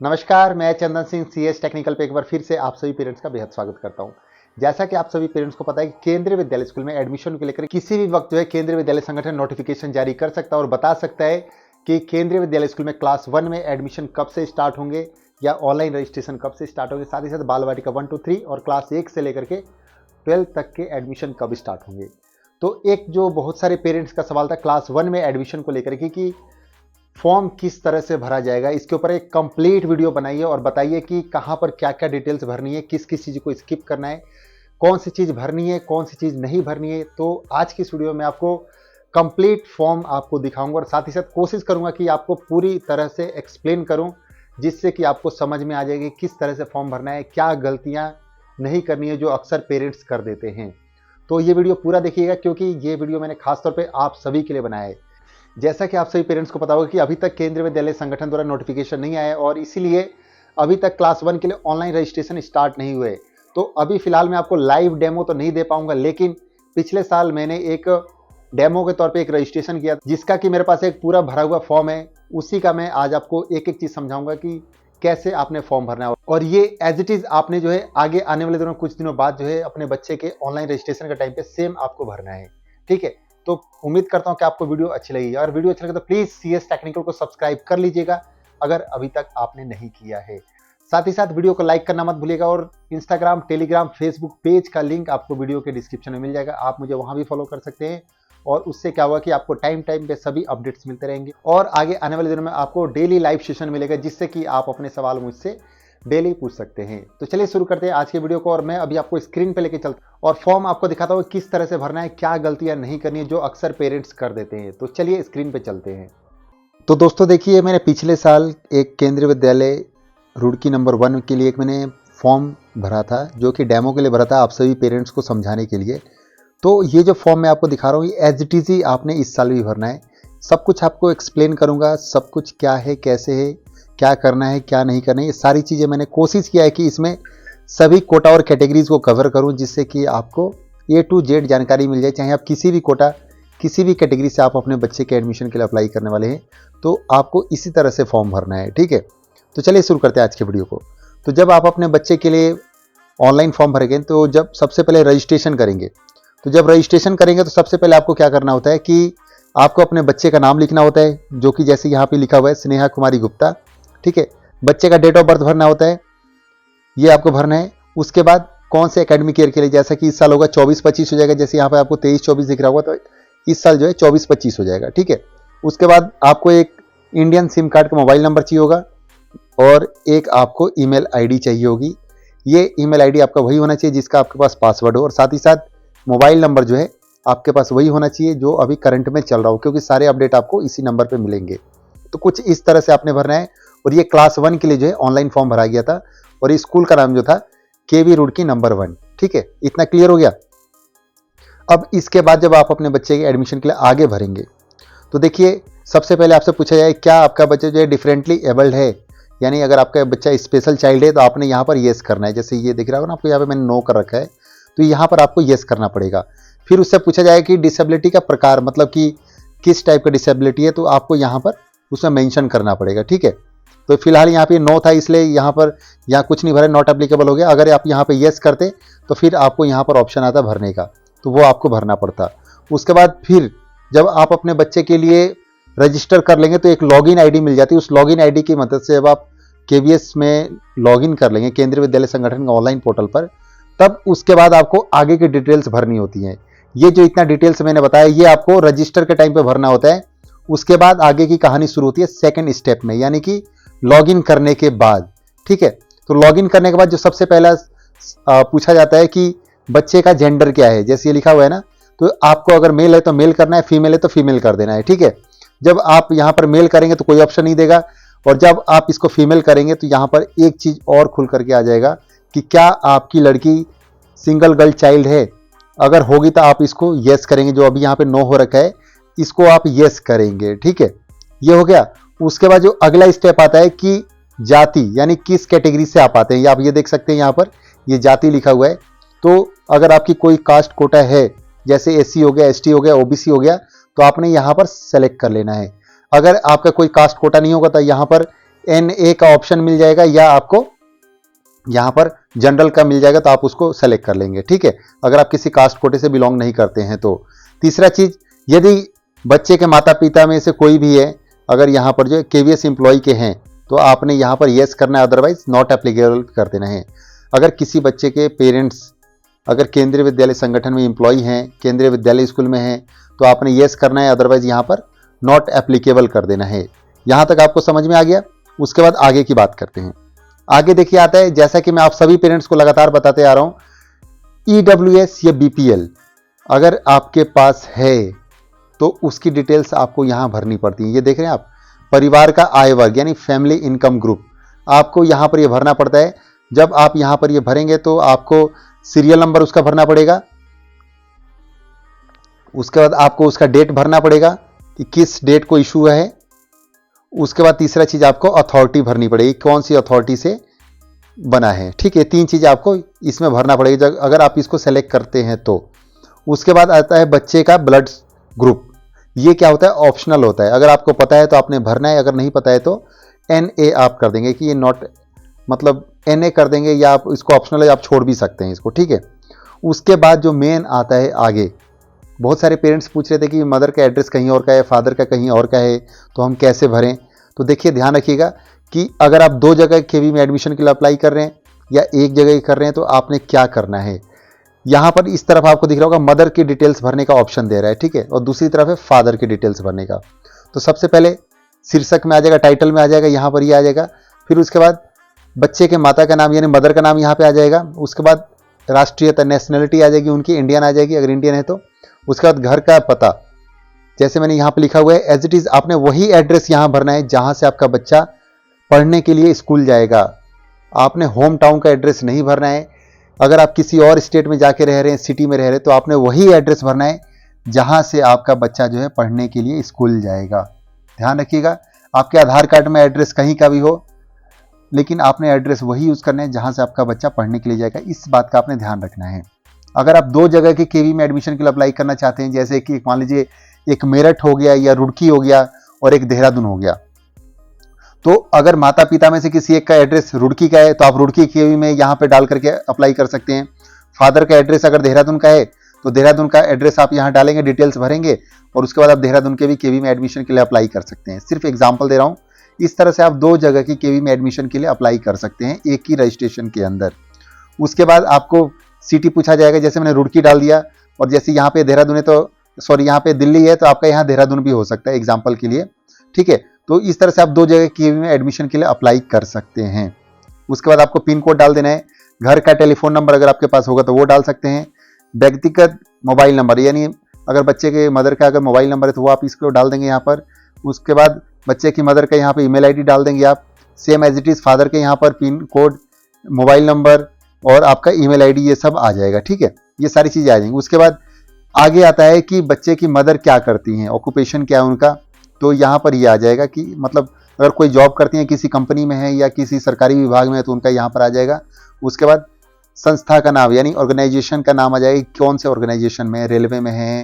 नमस्कार, मैं Chandan Singh CS technical पे एक बार फिर से आप सभी पेरेंट्स का बेहद स्वागत करता हूं। जैसा कि आप सभी पेरेंट्स को पता है कि केंद्रीय विद्यालय स्कूल में एडमिशन को लेकर किसी भी वक्त जो है केंद्रीय विद्यालय संगठन नोटिफिकेशन जारी कर सकता है और बता सकता है कि केंद्रीय विद्यालय स्कूल में क्लास 1 में एडमिशन कब से स्टार्ट होंगे या ऑनलाइन रजिस्ट्रेशन कब से स्टार्ट होंगे, साथ ही साथ बाल वाटिका 1 to 3 और क्लास 1 से लेकर के 12 तक के एडमिशन कब स्टार्ट होंगे। तो एक जो बहुत सारे पेरेंट्स का सवाल था क्लास 1 में एडमिशन को लेकर के कि फॉर्म किस तरह से भरा जाएगा, इसके ऊपर एक कंप्लीट वीडियो बनाइए और बताइए कि कहाँ पर क्या क्या डिटेल्स भरनी है, किस किस चीज़ को स्किप करना है, कौन सी चीज़ भरनी है, कौन सी चीज़ नहीं भरनी है। तो आज की इस वीडियो में आपको कंप्लीट फॉर्म आपको दिखाऊंगा और साथ ही साथ कोशिश करूंगा कि आपको पूरी तरह से एक्सप्लेन करूं, जिससे कि आपको समझ में आ जाएगी किस तरह से फॉर्म भरना है, क्या गलतियां नहीं करनी है जो अक्सर पेरेंट्स कर देते हैं। तो ये वीडियो पूरा देखिएगा क्योंकि ये वीडियो मैंने खासतौर पर आप सभी के लिए बनाया है। जैसा कि आप सभी पेरेंट्स को पता होगा कि अभी तक केंद्रीय विद्यालय संगठन द्वारा नोटिफिकेशन नहीं आया और इसीलिए अभी तक क्लास 1 के लिए ऑनलाइन रजिस्ट्रेशन स्टार्ट नहीं हुए। तो अभी फिलहाल मैं आपको लाइव डेमो तो नहीं दे पाऊंगा, लेकिन पिछले साल मैंने एक डेमो के तौर पे एक रजिस्ट्रेशन किया जिसका कि मेरे पास एक पूरा भरा हुआ फॉर्म है। उसी का मैं आज आपको एक एक चीज़ समझाऊंगा कि कैसे आपने फॉर्म भरना है और ये एज इट इज़ आपने जो है आगे आने वाले दिनों कुछ दिनों बाद जो है अपने बच्चे के ऑनलाइन रजिस्ट्रेशन के टाइम पे सेम आपको भरना है। ठीक है, तो उम्मीद करता हूं कि आपको वीडियो अच्छी लगेगी। अगर वीडियो अच्छा लगे तो प्लीज सीएस टेक्निकल को सब्सक्राइब कर लीजिएगा अगर अभी तक आपने नहीं किया है। साथ ही साथ वीडियो को लाइक करना मत भूलिएगा और इंस्टाग्राम, टेलीग्राम, फेसबुक पेज का लिंक आपको वीडियो के डिस्क्रिप्शन में मिल जाएगा, आप मुझे वहां भी फॉलो कर सकते हैं और उससे क्या हुआ कि आपको टाइम टाइम पे सभी अपडेट्स मिलते रहेंगे और आगे आने वाले दिनों में आपको डेली लाइव सेशन मिलेगा जिससे कि आप अपने सवाल मुझसे डेली पूछ सकते हैं। तो चलिए शुरू करते हैं आज के वीडियो को और मैं अभी आपको स्क्रीन पे लेके चलता हूं और फॉर्म आपको दिखाता हूं किस तरह से भरना है, क्या गलतियां नहीं करनी है जो अक्सर पेरेंट्स कर देते हैं। तो चलिए स्क्रीन पे चलते हैं। तो दोस्तों देखिए, मैंने पिछले साल एक केंद्रीय विद्यालय रुड़की नंबर 1 के लिए एक मैंने फॉर्म भरा था जो कि डेमो के लिए भरा था आप सभी पेरेंट्स को समझाने के लिए। तो ये जो फॉर्म मैं आपको दिखा रहा हूँ ये एज इट इज़ ही आपने इस साल भी भरना है। सब कुछ आपको एक्सप्लेन करूँगा, सब कुछ क्या है, कैसे है, क्या करना है, क्या नहीं करना है, ये सारी चीज़ें मैंने कोशिश किया है कि इसमें सभी कोटा और कैटेगरीज को कवर करूं जिससे कि आपको A to Z जानकारी मिल जाए। चाहे आप किसी भी कोटा, किसी भी कैटेगरी से आप अपने बच्चे के एडमिशन के लिए अप्लाई करने वाले हैं तो आपको इसी तरह से फॉर्म भरना है। ठीक है, तो चलिए शुरू करते हैं आज के वीडियो को। तो जब आप अपने बच्चे के लिए ऑनलाइन फॉर्म भरेंगे तो जब सबसे पहले रजिस्ट्रेशन करेंगे, तो जब रजिस्ट्रेशन करेंगे तो सबसे पहले आपको क्या करना होता है कि आपको अपने बच्चे का नाम लिखना होता है जो कि जैसे यहाँ पे लिखा हुआ है स्नेहा कुमारी गुप्ता। ठीक है, बच्चे का डेट ऑफ बर्थ भरना होता है, ये आपको भरना है। उसके बाद कौन से एकेडमिक ईयर के लिए, जैसा कि इस साल होगा 24-25 हो जाएगा, जैसे यहाँ पे आपको 23-24 दिख रहा होगा तो इस साल जो है 24-25 हो जाएगा। ठीक है, उसके बाद आपको एक इंडियन सिम कार्ड का मोबाइल नंबर चाहिए होगा और एक आपको ईमेल आईडी चाहिए होगी। ये ईमेल आईडी आपका वही होना चाहिए जिसका आपके पास पासवर्ड हो और साथ ही साथ मोबाइल नंबर जो है आपके पास वही होना चाहिए जो अभी करंट में चल रहा हो, क्योंकि सारे अपडेट आपको इसी नंबर पर मिलेंगे। तो कुछ इस तरह से आपने भरना है और ये क्लास 1 के लिए जो है ऑनलाइन फॉर्म भरा गया था और ये स्कूल का नाम जो था केवी रुड़की नंबर 1। ठीक है, इतना क्लियर हो गया। अब इसके बाद जब आप अपने बच्चे के एडमिशन के लिए आगे भरेंगे तो देखिए, सबसे पहले आपसे पूछा जाए क्या आपका बच्चा जो है डिफरेंटली एबल्ड है, यानी अगर आपका बच्चा स्पेशल चाइल्ड है तो आपने यहाँ पर येस करना है। जैसे ये दिख रहा होगा ना आपको, यहाँ पे मैंने नो कर रखा है तो यहाँ पर आपको येस करना पड़ेगा। फिर उससे पूछा जाए कि डिसेबिलिटी का प्रकार, मतलब कि किस टाइप का डिसेबिलिटी है, तो आपको यहाँ पर उसमें मेंशन करना पड़ेगा। ठीक है, तो फिलहाल यहाँ पे नो था इसलिए यहाँ कुछ नहीं भरा, नॉट एप्लीकेबल हो गया। अगर आप यहाँ पे येस करते तो फिर आपको यहाँ पर ऑप्शन आता भरने का, तो वो आपको भरना पड़ता। उसके बाद फिर जब आप अपने बच्चे के लिए रजिस्टर कर लेंगे तो एक लॉगिन आईडी मिल जाती है। उस लॉगिन आईडी की मदद से जब आप केवीएस में लॉगिन कर लेंगे केंद्रीय विद्यालय संगठन का ऑनलाइन पोर्टल पर, तब उसके बाद आपको आगे की डिटेल्स भरनी होती हैं। ये जो इतना डिटेल्स मैंने बताया ये आपको रजिस्टर के टाइम पे भरना होता है। उसके बाद आगे की कहानी शुरू होती है सेकंड स्टेप में, यानी कि लॉगिन करने के बाद। ठीक है, तो लॉगिन करने के बाद जो सबसे पहला पूछा जाता है कि बच्चे का जेंडर क्या है, जैसे ये लिखा हुआ है ना, तो आपको अगर मेल है तो मेल करना है, फीमेल है तो फीमेल कर देना है। ठीक है, जब आप यहाँ पर मेल करेंगे तो कोई ऑप्शन नहीं देगा और जब आप इसको फीमेल करेंगे तो यहाँ पर एक चीज और खुल करके आ जाएगा कि क्या आपकी लड़की सिंगल गर्ल चाइल्ड है। अगर होगी तो आप इसको येस करेंगे, जो अभी यहाँ पे नो हो रखा है इसको आप येस करेंगे। ठीक है, ये हो गया। उसके बाद जो अगला स्टेप आता है कि जाति, यानी किस कैटेगरी से आप आते हैं, आप ये देख सकते हैं यहाँ पर ये जाति लिखा हुआ है। तो अगर आपकी कोई कास्ट कोटा है, जैसे एससी हो गया, एसटी हो गया, ओबीसी हो गया, तो आपने यहाँ पर सेलेक्ट कर लेना है। अगर आपका कोई कास्ट कोटा नहीं होगा तो यहाँ पर NA का ऑप्शन मिल जाएगा या आपको यहाँ पर जनरल का मिल जाएगा, तो आप उसको सेलेक्ट कर लेंगे। ठीक है, अगर आप किसी कास्ट कोटे से बिलोंग नहीं करते हैं तो। तीसरा चीज, यदि बच्चे के माता पिता में से कोई भी है, अगर यहाँ पर जो KVS एम्प्लॉय के हैं, तो आपने यहाँ पर येस करना है, अदरवाइज नॉट एप्लीकेबल कर देना है। अगर किसी बच्चे के पेरेंट्स अगर केंद्रीय विद्यालय संगठन में एम्प्लॉय हैं, केंद्रीय विद्यालय स्कूल में हैं, तो आपने येस करना है, अदरवाइज यहाँ पर नॉट एप्लीकेबल कर देना है। यहाँ तक आपको समझ में आ गया। उसके बाद आगे की बात करते हैं। आगे देखिए आता है, जैसा कि मैं आप सभी पेरेंट्स को लगातार बताते आ रहा हूँ, EWS या BPL अगर आपके पास है तो उसकी डिटेल्स आपको यहाँ भरनी पड़ती है। ये देख रहे हैं आप, परिवार का आय वर्ग यानी फैमिली इनकम ग्रुप, आपको यहाँ पर ये भरना पड़ता है। जब आप यहाँ पर ये भरेंगे तो आपको सीरियल नंबर उसका भरना पड़ेगा। उसके बाद आपको उसका डेट भरना पड़ेगा कि किस डेट को इशू है। उसके बाद तीसरा चीज आपको अथॉरिटी भरनी पड़ेगी, कौन सी अथॉरिटी से बना है। ठीक है, 3 चीजें आपको इसमें भरना पड़ेगी अगर आप इसको सेलेक्ट करते हैं तो। उसके बाद आता है बच्चे का ब्लड ग्रुप। ये क्या होता है, ऑप्शनल होता है। अगर आपको पता है तो आपने भरना है, अगर नहीं पता है तो NA आप कर देंगे कि ये नॉट, मतलब NA कर देंगे, या आप इसको ऑप्शनल है, आप छोड़ भी सकते हैं इसको। ठीक है, उसके बाद जो मेन आता है आगे, बहुत सारे पेरेंट्स पूछ रहे थे कि मदर का एड्रेस कहीं और का है, फादर का कहीं और का है, तो हम कैसे भरें। तो देखिए, ध्यान रखिएगा कि अगर आप 2 जगह KV में एडमिशन के लिए अप्लाई कर रहे हैं या एक जगह कर रहे हैं, तो आपने क्या करना है। यहाँ पर इस तरफ आपको दिख रहा होगा मदर की डिटेल्स भरने का ऑप्शन दे रहा है। ठीक है, और दूसरी तरफ है फादर की डिटेल्स भरने का। तो सबसे पहले शीर्षक में आ जाएगा, टाइटल में आ जाएगा, यहाँ पर ये आ जाएगा। फिर उसके बाद बच्चे के माता का नाम यानी मदर का नाम यहाँ पे आ जाएगा। उसके बाद राष्ट्रीयता, नेशनलिटी आ जाएगी उनकी, इंडियन आ जाएगी अगर इंडियन है तो। उसके बाद घर का पता, जैसे मैंने यहाँ पे लिखा हुआ है एज इट इज, आपने वही एड्रेस यहाँ भरना है जहाँ से आपका बच्चा पढ़ने के लिए स्कूल जाएगा। आपने होम टाउन का एड्रेस नहीं भरना है। अगर आप किसी और स्टेट में जाके रह रहे हैं, सिटी में रह रहे हैं, तो आपने वही एड्रेस भरना है जहाँ से आपका बच्चा जो है पढ़ने के लिए स्कूल जाएगा। ध्यान रखिएगा, आपके आधार कार्ड में एड्रेस कहीं का भी हो, लेकिन आपने एड्रेस वही यूज करना है जहां से आपका बच्चा पढ़ने के लिए जाएगा। इस बात का आपने ध्यान रखना है। अगर आप 2 जगह के KV में एडमिशन के लिए अप्लाई करना चाहते हैं, जैसे कि मान लीजिए एक मेरठ हो गया या रुड़की हो गया और एक देहरादून हो गया, तो अगर माता पिता में से किसी एक का एड्रेस रुड़की का है तो आप रुड़की KV में यहाँ पे डाल करके अप्लाई कर सकते हैं। फादर का एड्रेस अगर देहरादून का है तो देहरादून का एड्रेस आप यहाँ डालेंगे, डिटेल्स भरेंगे, और उसके बाद आप देहरादून के भी KV में एडमिशन के लिए अप्लाई कर सकते हैं। सिर्फ एग्जाम्पल दे रहा हूँ। इस तरह से आप 2 जगह की KV में एडमिशन के लिए अप्लाई कर सकते हैं एक ही रजिस्ट्रेशन के अंदर। उसके बाद आपको सिटी पूछा जाएगा, जैसे मैंने रुड़की डाल दिया, और जैसे यहाँ पे देहरादून है तो सॉरी यहाँ पे दिल्ली है तो आपका यहाँ देहरादून भी हो सकता है एग्जाम्पल के लिए। ठीक है, तो इस तरह से आप 2 जगह KV में एडमिशन के लिए अप्लाई कर सकते हैं। उसके बाद आपको पिन कोड डाल देना है। घर का टेलीफोन नंबर अगर आपके पास होगा तो वो डाल सकते हैं। व्यक्तिगत मोबाइल नंबर, यानी अगर बच्चे के मदर का अगर मोबाइल नंबर है तो वो आप इसको डाल देंगे यहाँ पर। उसके बाद बच्चे की मदर का यहाँ पे ईमेल ID डाल देंगे आप, same as it is father के यहाँ पर पिन कोड, मोबाइल नंबर और आपका ईमेल ID, ये सब आ जाएगा। ठीक है, ये सारी चीजें आ जाएंगी। उसके बाद आगे आता है कि बच्चे की मदर क्या करती हैं, ऑक्यूपेशन क्या है उनका, तो यहाँ पर ये आ जाएगा कि मतलब अगर कोई जॉब करती हैं, किसी कंपनी में है या किसी सरकारी विभाग में है तो उनका यहाँ पर आ जाएगा। उसके बाद संस्था का नाम यानी ऑर्गेनाइजेशन का नाम आ जाएगा, कौन से ऑर्गेनाइजेशन में, रेलवे में है,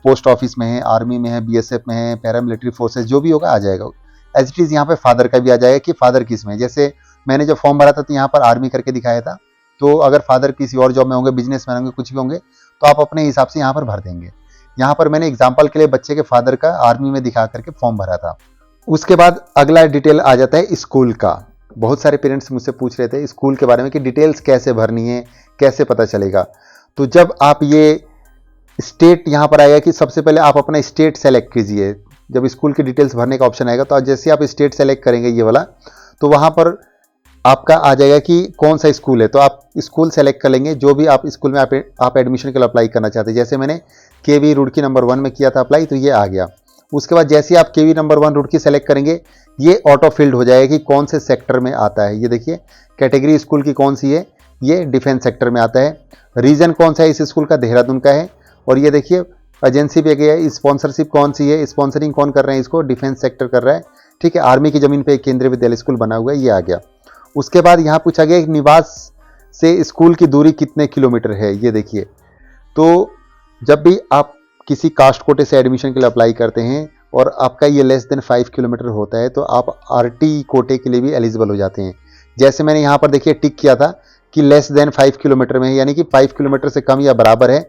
पोस्ट ऑफिस में है, आर्मी में है, BSF में है, पैरामिलिट्री फोर्सेज, जो भी होगा आ जाएगा। एज इट इज यहाँ पे फादर का भी आ जाएगा कि फादर किस में। जैसे मैंने जब फॉर्म भरा था तो यहाँ पर आर्मी करके दिखाया था, तो अगर फादर किसी और जॉब में होंगे, बिजनेस में होंगे, कुछ भी होंगे, तो आप अपने हिसाब से यहाँ पर भर देंगे। यहाँ पर मैंने एग्जाम्पल के लिए बच्चे के फादर का आर्मी में दिखा करके फॉर्म भरा था। उसके बाद अगला डिटेल आ जाता है स्कूल का। बहुत सारे पेरेंट्स मुझसे पूछ रहे थे स्कूल के बारे में कि डिटेल्स कैसे भरनी है, कैसे पता चलेगा। तो जब आप ये स्टेट यहाँ पर आएगा कि सबसे पहले आप अपना स्टेट सेलेक्ट कीजिए। जब स्कूल की डिटेल्स भरने का ऑप्शन आएगा तो जैसे आप स्टेट सेलेक्ट करेंगे ये वाला, तो वहाँ पर आपका आ जाएगा कि कौन सा स्कूल है, तो आप स्कूल सेलेक्ट कर लेंगे जो भी आप स्कूल में आप एडमिशन के लिए अप्लाई करना चाहते हैं। जैसे मैंने KV रुड़की नंबर 1 में किया था अप्लाई, तो ये आ गया। उसके बाद जैसे आप KV नंबर 1 रुड़की सेलेक्ट करेंगे, ये ऑटो फिल्ड हो जाएगा कि कौन से सेक्टर में आता है। ये देखिए कैटेगरी स्कूल की कौन सी है, ये डिफेंस सेक्टर में आता है। रीजन कौन सा है इस स्कूल का, देहरादून का है। और ये देखिए एजेंसी पे गया है, स्पॉन्सरशिप कौन सी है, स्पॉन्सरिंग कौन कर रहे हैं इसको, डिफेंस सेक्टर कर रहा है। ठीक है, आर्मी की जमीन पे एक केंद्रीय विद्यालय स्कूल बना हुआ है, ये आ गया। उसके बाद यहाँ पूछा गया निवास से स्कूल की दूरी कितने किलोमीटर है। ये देखिए, तो जब भी आप किसी कास्ट कोटे से एडमिशन के लिए अप्लाई करते हैं और आपका ये लेस देन 5 किलोमीटर होता है तो आप आरटी कोटे के लिए भी एलिजिबल हो जाते हैं। जैसे मैंने यहाँ पर देखिए टिक किया था कि लेस देन 5 किलोमीटर में है, यानी कि 5 किलोमीटर से कम या बराबर है।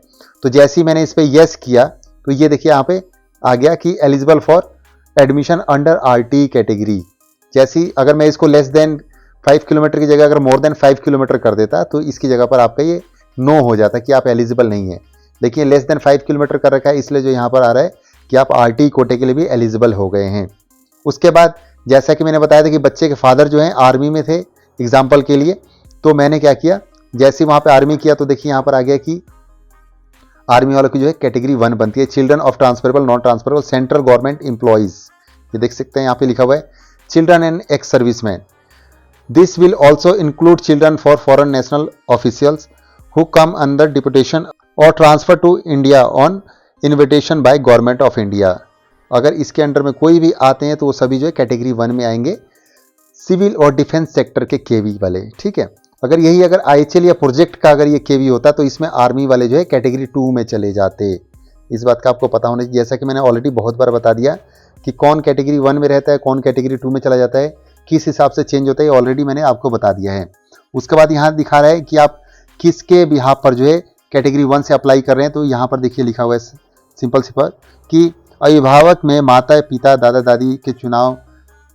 तो जैसे ही मैंने इस पर यस किया तो ये देखिए यहाँ पे आ गया कि eligible for admission under RT category. जैसे ही अगर मैं इसको लेस देन 5 किलोमीटर की जगह अगर मोर देन 5 किलोमीटर कर देता तो इसकी जगह पर आपका ये नो हो जाता कि आप एलिजिबल नहीं है। देखिए लेस देन 5 किलोमीटर कर रखा है, इसलिए जो यहाँ पर आ रहा है कि आप आरटी कोटे के लिए भी एलिजिबल हो गए हैं। उसके बाद जैसा कि मैंने बताया था कि बच्चे के फादर जो हैं आर्मी में थे एग्जाम्पल के लिए, तो मैंने क्या किया, जैसे ही वहाँ पर आर्मी किया तो देखिए यहाँ पर आ गया कि आर्मी वालों की जो है कैटेगरी 1 बनती है, children of transferable non transferable central government employees. ये देख सकते हैं यहाँ पे लिखा हुआ है children and ex serviceman. This will also include children for foreign national officials who come under deputation or transfer to India on invitation by government of India. अगर इसके अंडर में कोई भी आते हैं तो वो सभी जो है कैटेगरी 1 में आएंगे, सिविल और डिफेंस सेक्टर के केवी वाले। ठीक है, अगर यही अगर आईएचएल या प्रोजेक्ट का अगर ये केवी होता तो इसमें आर्मी वाले जो है कैटेगरी 2 में चले जाते। इस बात का आपको पता होना चाहिए, जैसा कि मैंने ऑलरेडी बहुत बार बता दिया कि कौन कैटेगरी 1 में रहता है, कौन कैटेगरी 2 में चला जाता है, किस हिसाब से चेंज होता है, ऑलरेडी मैंने आपको बता दिया है। उसके बाद यहाँ दिखा रहा है कि आप किसके बिहाफ पर जो है कैटेगरी 1 से अप्लाई कर रहे हैं। तो यहाँ पर देखिए लिखा हुआ है सिंपल कि अभिभावक में माता पिता दादा दादी के चुनाव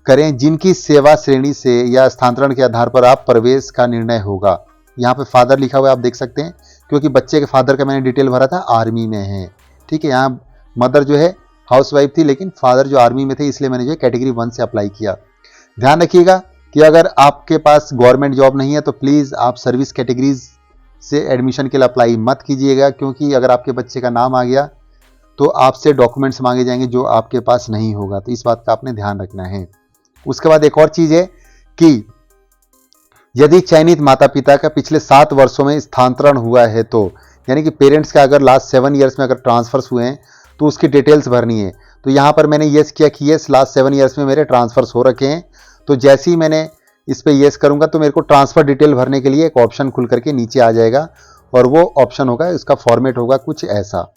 करें जिनकी सेवा श्रेणी से या स्थानांतरण के आधार पर आप प्रवेश का निर्णय होगा। यहाँ पे फादर लिखा हुआ है, आप देख सकते हैं, क्योंकि बच्चे के फादर का मैंने डिटेल भरा था, आर्मी में है। ठीक है, यहाँ मदर जो है हाउसवाइफ थी लेकिन फादर जो आर्मी में थे, इसलिए मैंने जो कैटेगरी 1 से अप्लाई किया। ध्यान रखिएगा कि अगर आपके पास गवर्नमेंट जॉब नहीं है तो प्लीज़ आप सर्विस कैटेगरीज से एडमिशन के लिए अप्लाई मत कीजिएगा, क्योंकि अगर आपके बच्चे का नाम आ गया तो आपसे डॉक्यूमेंट्स मांगे जाएंगे जो आपके पास नहीं होगा। तो इस बात का आपने ध्यान रखना है। उसके बाद एक और चीज है कि यदि चयनित माता पिता का पिछले 7 वर्षों में स्थानांतरण हुआ है, तो यानी कि पेरेंट्स का अगर लास्ट 7 ईयर्स में अगर ट्रांसफर्स हुए हैं तो उसकी डिटेल्स भरनी है। तो यहाँ पर मैंने येस किया कि येस लास्ट 7 ईयर्स में मेरे ट्रांसफर्स हो रखे हैं। तो जैसे ही मैंने इस पर येस करूंगा तो मेरे को ट्रांसफर डिटेल भरने के लिए एक ऑप्शन खुल करके नीचे आ जाएगा और वो ऑप्शन होगा, इसका फॉर्मेट होगा कुछ ऐसा,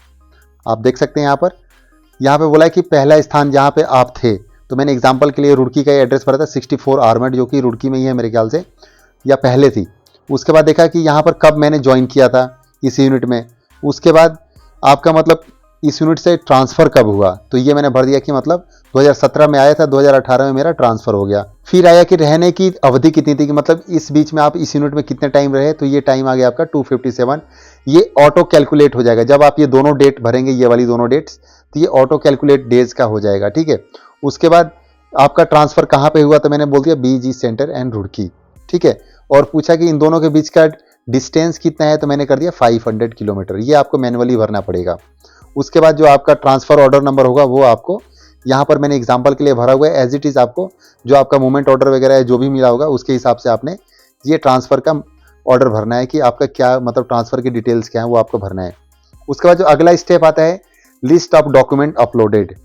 आप देख सकते हैं। यहाँ पे बोला है कि पहला स्थान जहाँ पे आप थे, तो मैंने एग्जांपल के लिए रुड़की का एड्रेस भरा था 64 आर्मड, जो कि रुड़की में ही है मेरे ख्याल से, या पहले थी। उसके बाद देखा कि यहाँ पर कब मैंने ज्वाइन किया था इस यूनिट में, उसके बाद आपका मतलब इस यूनिट से ट्रांसफ़र कब हुआ, तो ये मैंने भर दिया कि मतलब 2017 में आया था, 2018 में मेरा ट्रांसफ़र हो गया। फिर आया कि रहने की अवधि कितनी थी, कि मतलब इस बीच में आप इस यूनिट में कितने टाइम रहे, तो ये टाइम आ गया आपका 257। ये ऑटो कैलकुलेट हो जाएगा जब आप ये दोनों डेट भरेंगे, ये वाली दोनों डेट्स, तो ये ऑटो कैलकुलेट डेज का हो जाएगा। ठीक है, उसके बाद आपका ट्रांसफ़र कहाँ पे हुआ, तो मैंने बोल दिया बीजी सेंटर एंड रुड़की। ठीक है, और पूछा कि इन दोनों के बीच का डिस्टेंस कितना है, तो मैंने कर दिया 500 किलोमीटर। ये आपको मैनुअली भरना पड़ेगा। उसके बाद जो आपका ट्रांसफ़र ऑर्डर नंबर होगा वो आपको यहाँ पर मैंने एग्जांपल के लिए भरा हुआ है, एज इट इज़ आपको जो आपका मूवमेंट ऑर्डर वगैरह है जो भी मिला होगा उसके हिसाब से आपने ये ट्रांसफ़र का ऑर्डर भरना है कि आपका क्या मतलब ट्रांसफ़र की डिटेल्स क्या है वो आपको भरना है। उसके बाद जो अगला स्टेप आता है लिस्ट ऑफ डॉक्यूमेंट अपलोडेड।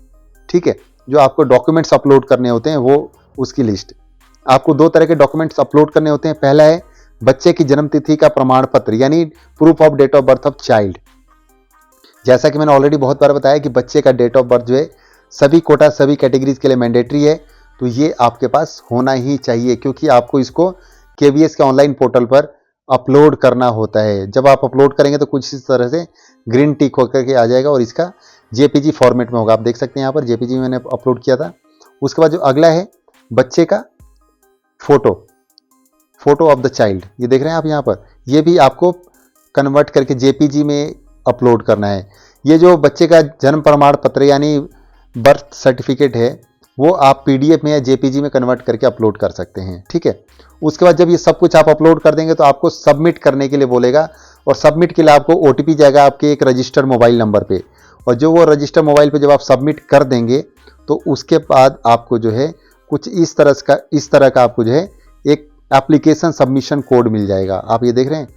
ठीक है, जो आपको डॉक्यूमेंट्स अपलोड करने होते हैं वो उसकी लिस्ट। आपको 2 तरह के डॉक्यूमेंट्स अपलोड करने होते हैं। पहला है बच्चे की जन्म तिथि का प्रमाण पत्र, यानी proof of date of birth of child. जैसा कि मैंने ऑलरेडी बहुत बार बताया कि बच्चे का डेट ऑफ बर्थ जो है सभी कोटा सभी कैटेगरीज के लिए मैंडेटरी है, तो ये आपके पास होना ही चाहिए, क्योंकि आपको इसको केवीएस के ऑनलाइन पोर्टल पर अपलोड करना होता है। जब आप अपलोड करेंगे तो कुछ इस तरह से ग्रीन टिक होकर के आ जाएगा और इसका जेपीजी फॉर्मेट में होगा। आप देख सकते हैं यहाँ पर जेपीजी में मैंने अपलोड किया था। उसके बाद जो अगला है बच्चे का फोटो ऑफ द चाइल्ड, ये देख रहे हैं आप यहाँ पर, ये भी आपको कन्वर्ट करके जेपीजी में अपलोड करना है। ये जो बच्चे का जन्म प्रमाण पत्र यानी बर्थ सर्टिफिकेट है वो आप पीडीएफ में या जेपीजी में कन्वर्ट करके अपलोड कर सकते हैं। ठीक है, उसके बाद जब ये सब कुछ आप अपलोड कर देंगे तो आपको सबमिट करने के लिए बोलेगा, और सबमिट के लिए आपको ओटीपी जाएगा आपके एक रजिस्टर्ड मोबाइल नंबर पे, और जो वो रजिस्टर्ड मोबाइल पे जब आप सबमिट कर देंगे तो उसके बाद आपको जो है कुछ इस तरह का आपको जो है एक एप्लीकेशन सबमिशन कोड मिल जाएगा। आप ये देख रहे हैं,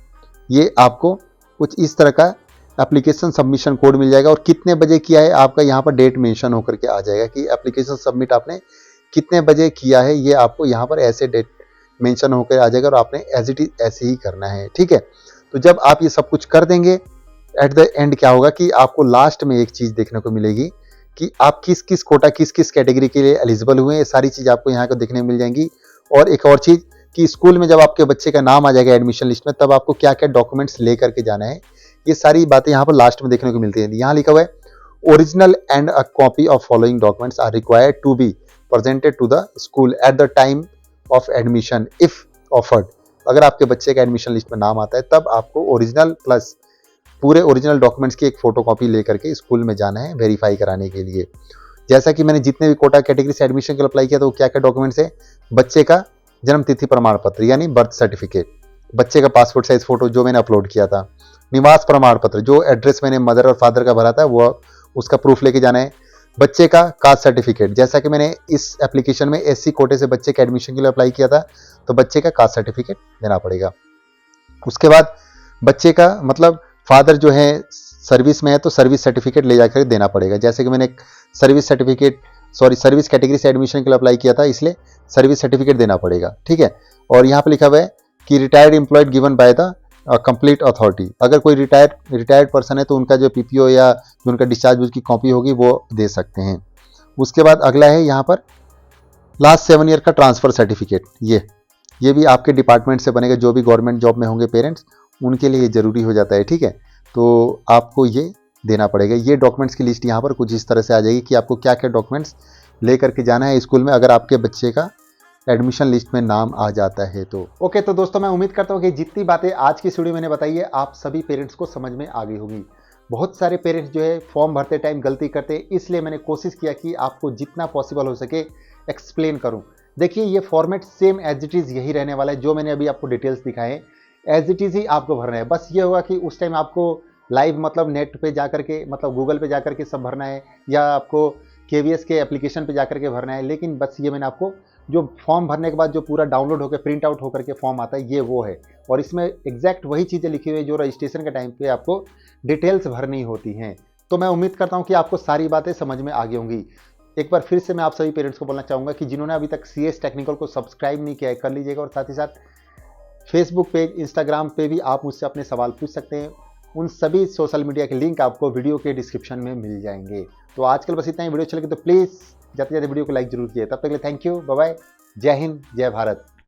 ये आपको कुछ इस तरह का एप्लीकेशन सबमिशन कोड मिल जाएगा, और कितने बजे किया है आपका यहाँ पर डेट मेंशन होकर के आ जाएगा कि एप्लीकेशन सबमिट आपने कितने बजे किया है, ये आपको यहाँ पर ऐसे डेट मेंशन होकर आ जाएगा और आपने एज इट इज ऐसे ही करना है। ठीक है, तो जब आप ये सब कुछ कर देंगे एट द एंड क्या होगा कि आपको लास्ट में एक चीज़ देखने को मिलेगी कि आप किस किस कोटा किस किस कैटेगरी के लिए एलिजिबल हुए हैं, ये सारी चीज़ आपको यहाँ को देखने को मिल जाएंगी। और एक और चीज़ कि स्कूल में जब आपके बच्चे का नाम आ जाएगा एडमिशन लिस्ट में, तब आपको क्या क्या डॉक्यूमेंट्स ले करके जाना है, ये सारी बातें यहाँ पर लास्ट में देखने को मिलती हैं। यहाँ लिखा हुआ है original and a copy of following documents are required to be presented to the school at the time of admission if offered. अगर आपके बच्चे का एडमिशन लिस्ट में नाम आता है तब आपको ओरिजिनल प्लस पूरे ओरिजिनल डॉक्यूमेंट्स की एक फोटोकॉपी लेकर के स्कूल में जाना है वेरीफाई कराने के लिए। जैसा कि मैंने जितने भी कोटा कैटेगरी से एडमिशन के लिए अप्लाई किया था, वो क्या क्या डॉक्यूमेंट्स है, बच्चे का जन्म तिथि प्रमाण पत्र यानी बर्थ सर्टिफिकेट, बच्चे का पासपोर्ट साइज फोटो जो मैंने अपलोड किया था, निवास प्रमाण पत्र जो एड्रेस मैंने मदर और फादर का भरा था वो उसका प्रूफ लेके जाना है, बच्चे का कास्ट सर्टिफिकेट, जैसा कि मैंने इस एप्लीकेशन में एससी कोटे से बच्चे के एडमिशन के लिए अप्लाई किया था तो बच्चे का कास्ट सर्टिफिकेट देना पड़ेगा। उसके बाद बच्चे का मतलब फादर जो है सर्विस में है तो सर्विस सर्टिफिकेट ले जाकर देना पड़ेगा। जैसे कि मैंने सर्विस कैटेगरी से एडमिशन के लिए अप्लाई किया था, इसलिए सर्विस सर्टिफिकेट देना पड़ेगा, ठीक है। और यहाँ पे लिखा हुआ है कि retired employed given by the complete authority, अगर कोई रिटायर्ड पर्सन है तो उनका जो पीपीओ या जो उनका डिस्चार्ज की कॉपी होगी वो दे सकते हैं। उसके बाद अगला है यहाँ पर लास्ट 7 ईयर का ट्रांसफर सर्टिफिकेट, ये भी आपके डिपार्टमेंट से बनेगा, जो भी गवर्नमेंट जॉब में होंगे पेरेंट्स उनके लिए ये जरूरी हो जाता है, ठीक है। तो आपको ये देना पड़ेगा। ये डॉक्यूमेंट्स की लिस्ट यहाँ पर कुछ इस तरह से आ जाएगी कि आपको क्या क्या डॉक्यूमेंट्स ले करके जाना है स्कूल में अगर आपके बच्चे का एडमिशन लिस्ट में नाम आ जाता है तो। ओके, तो दोस्तों मैं उम्मीद करता हूँ कि जितनी बातें आज की वीडियो मैंने बताई है आप सभी पेरेंट्स को समझ में आ गई होगी। बहुत सारे पेरेंट्स जो है फॉर्म भरते टाइम गलती करते हैं, इसलिए मैंने कोशिश किया कि आपको जितना पॉसिबल हो सके एक्सप्लेन करूँ। देखिए ये format same as it is यही रहने वाला है, जो मैंने अभी आपको डिटेल्स दिखाए हैं एज इट इज़ ही आपको भरना है। बस ये होगा कि उस टाइम आपको लाइव मतलब नेट पे जाकर के मतलब गूगल पे जाकर के सब भरना है या आपको केवीएस के एप्लीकेशन पे जाकर के भरना है। लेकिन बस ये मैंने आपको जो फॉर्म भरने के बाद जो पूरा डाउनलोड होकर प्रिंट आउट होकर के फॉर्म आता है ये वो है, और इसमें एग्जैक्ट वही चीज़ें लिखी हुई है जो रजिस्ट्रेशन के टाइम पे आपको डिटेल्स भरनी होती हैं। तो मैं उम्मीद करता हूँ कि आपको सारी बातें समझ में आ गई होंगी। एक बार फिर से मैं आप सभी पेरेंट्स को बोलना चाहूँगा कि जिन्होंने अभी तक सीएस टेक्निकल को सब्सक्राइब नहीं किया है कर लीजिएगा, और साथ ही साथ फेसबुक पेज इंस्टाग्राम पे भी आप मुझसे अपने सवाल पूछ सकते हैं। उन सभी सोशल मीडिया के लिंक आपको वीडियो के डिस्क्रिप्शन में मिल जाएंगे। तो आजकल बस इतना ही, वीडियो अच्छी लगी तो प्लीज़ जाते जाते वीडियो को लाइक जरूर कीजिए। तब तक के लिए थैंक यू, बाय बाय, जय हिंद, जय भारत।